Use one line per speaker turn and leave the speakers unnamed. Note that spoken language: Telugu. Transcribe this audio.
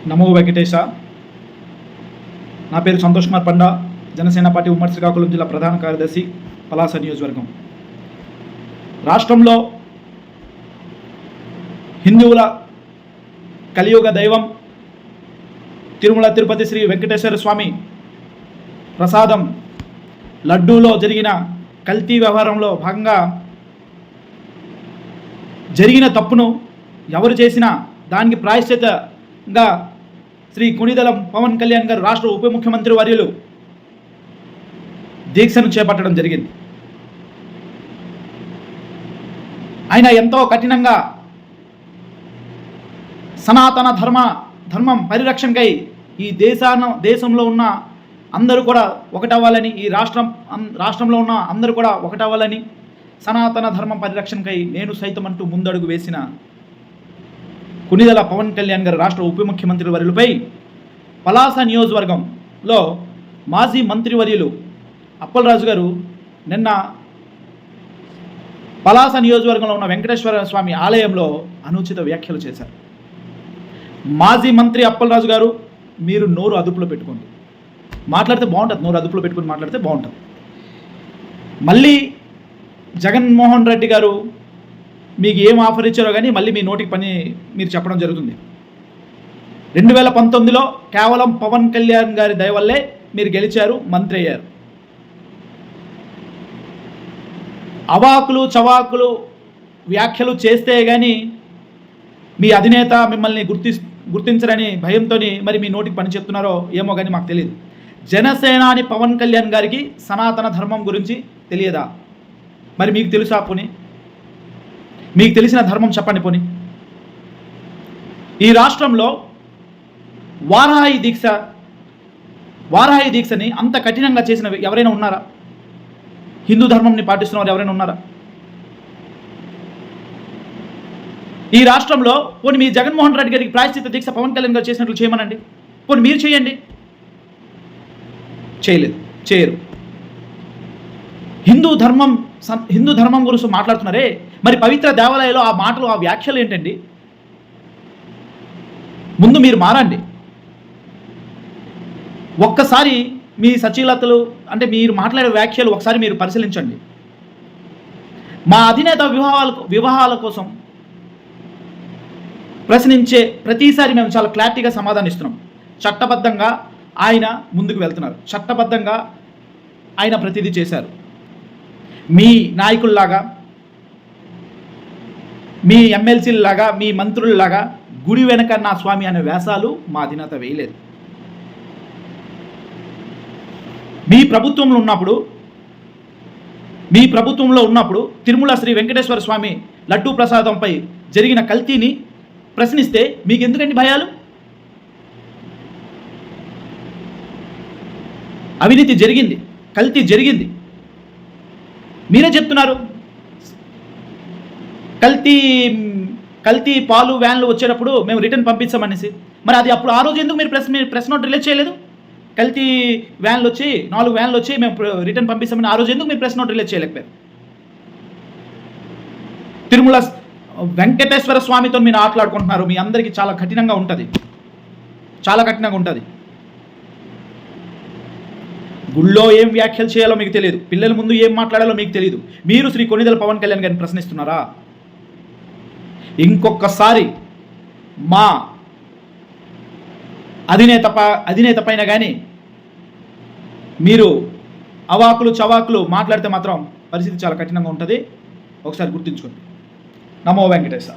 నమో వెంకటేశ. నా పేరు సంతోష్ కుమార్ పండా, జనసేన పార్టీ ఉమ్మడి శ్రీకాకుళం జిల్లా ప్రధాన కార్యదర్శి, పలాస నియోజకవర్గం. రాష్ట్రంలో హిందువుల కలియుగ దైవం తిరుమల తిరుపతి శ్రీ వెంకటేశ్వర స్వామి ప్రసాదం లడ్డూలో జరిగిన కల్తీ వ్యవహారంలో భాగంగా జరిగిన తప్పును ఎవరు చేసినా దానికి ప్రాయశ్చితంగా శ్రీ కొణిదెల పవన్ కళ్యాణ్ గారు రాష్ట్ర ఉప ముఖ్యమంత్రి వర్యులు దీక్షను చేపట్టడం జరిగింది. ఆయన ఎంతో కఠినంగా సనాతన ధర్మం పరిరక్షణకై ఈ దేశంలో ఉన్న అందరూ కూడా ఒకటవ్వాలని, ఈ రాష్ట్రంలో ఉన్న అందరూ కూడా ఒకటవ్వాలని, సనాతన ధర్మం పరిరక్షణకై నేను సైతం అంటూ ముందడుగు వేసిన కొణిదెల పవన్ కళ్యాణ్ గారు రాష్ట్ర ఉప ముఖ్యమంత్రి వర్యులపై పలాస నియోజకవర్గంలో మాజీ మంత్రివర్యులు అప్పలరాజు గారు నిన్న పలాస నియోజకవర్గంలో ఉన్న వెంకటేశ్వర స్వామి ఆలయంలో అనుచిత వ్యాఖ్యలు చేశారు. మాజీ మంత్రి అప్పలరాజు గారు, మీరు నోరు అదుపులో పెట్టుకోండి. మాట్లాడితే బాగుంటుంది, నోరు అదుపులో పెట్టుకుని మాట్లాడితే బాగుంటుంది. మళ్ళీ జగన్మోహన్ రెడ్డి గారు మీకు ఏం ఆఫర్ ఇచ్చారో కానీ మళ్ళీ మీ నోటికి పని మీరు చెప్పడం జరుగుతుంది. 2019లో కేవలం పవన్ కళ్యాణ్ గారి దయ వల్లే మీరు గెలిచారు, మంత్రి అయ్యారు. అవాకులు చవాకులు వ్యాఖ్యలు చేస్తే కానీ మీ అధినేత మిమ్మల్ని గుర్తించరని భయంతో మరి మీ నోటికి పని చెప్తున్నారో ఏమో కానీ మాకు తెలియదు. జనసేనాని పవన్ కళ్యాణ్ గారికి సనాతన ధర్మం గురించి తెలియదా? మరి మీకు తెలుసా? పోనీ మీకు తెలిసిన ధర్మం చెప్పండి. పోనీ ఈ రాష్ట్రంలో వారాహి దీక్షని అంత కఠినంగా చేసిన ఎవరైనా ఉన్నారా? హిందూ ధర్మంని పాటిస్తున్నవారు ఎవరైనా ఉన్నారా? ఈ రాష్ట్రంలో పోనీ మీ జగన్మోహన్ రెడ్డి గారికి ప్రాయశ్చిత్త దీక్ష పవన్ కళ్యాణ్ గారు చేసినట్లు చేయమనండి. పోనీ మీరు చేయండి. చేయరు. హిందూ ధర్మం గురించి మాట్లాడుతున్నారే, మరి పవిత్ర దేవాలయాల్లో ఆ మాటలు, ఆ వ్యాఖ్యలు ఏంటండి? ముందు మీరు మారండి. ఒక్కసారి మీ సచీలతలు అంటే మీరు మాట్లాడే వ్యాఖ్యలు ఒకసారి మీరు పరిశీలించండి. మా అధినేత వివాహాల కోసం ప్రశ్నించే ప్రతిసారి మేము చాలా క్లారిటీగా సమాధానం ఇస్తున్నాం. చట్టబద్ధంగా ఆయన ముందుకు వెళ్తున్నారు, చట్టబద్ధంగా ఆయన ప్రతిదీ చేశారు. మీ నాయకుల్లాగా, మీ ఎమ్మెల్సీలాగా, మీ మంత్రుల్లాగా గుడి వెనక నా స్వామి అనే వేషాలు మా అధినేత వేయలేదు. మీ ప్రభుత్వంలో ఉన్నప్పుడు తిరుమల శ్రీ వెంకటేశ్వర స్వామి లడ్డూ ప్రసాదంపై జరిగిన కల్తీని ప్రశ్నిస్తే మీకు ఎందుకండి భయాలు? అవినీతి జరిగింది, కల్తీ జరిగింది, మీరే చెప్తున్నారు. కల్తీ పాలు వ్యాన్లు వచ్చేటప్పుడు మేము రిటర్న్ పంపించామనేసి, మరి అది అప్పుడు ఆ రోజు ఎందుకు మీరు ప్రెస్ నోట్ రిలీజ్ చేయలేదు? కల్తీ వ్యాన్లు వచ్చి 4 వ్యాన్లు వచ్చి మేము రిటర్న్ పంపిస్తామని ఆ రోజు ఎందుకు మీరు ప్రెస్ నోట్ రిలీజ్ చేయలేకపోయారు? తిరుమల వెంకటేశ్వర స్వామితో మీరు ఆటలాడుకుంటున్నారు. మీ అందరికీ చాలా కఠినంగా ఉంటుంది. గుళ్ళో ఏం వ్యాఖ్యలు చేయాలో మీకు తెలియదు, పిల్లల ముందు ఏం మాట్లాడాలో మీకు తెలియదు. మీరు శ్రీ కొణిదెల పవన్ కళ్యాణ్ గారిని ప్రశ్నిస్తున్నారా? ఇంకొకసారి మా అధినేత పైన కానీ మీరు అవాకులు చవాకులు మాట్లాడితే మాత్రం పరిస్థితి చాలా కఠినంగా ఉంటుంది. ఒకసారి గుర్తుంచుకోండి. నమో వెంకటేశ.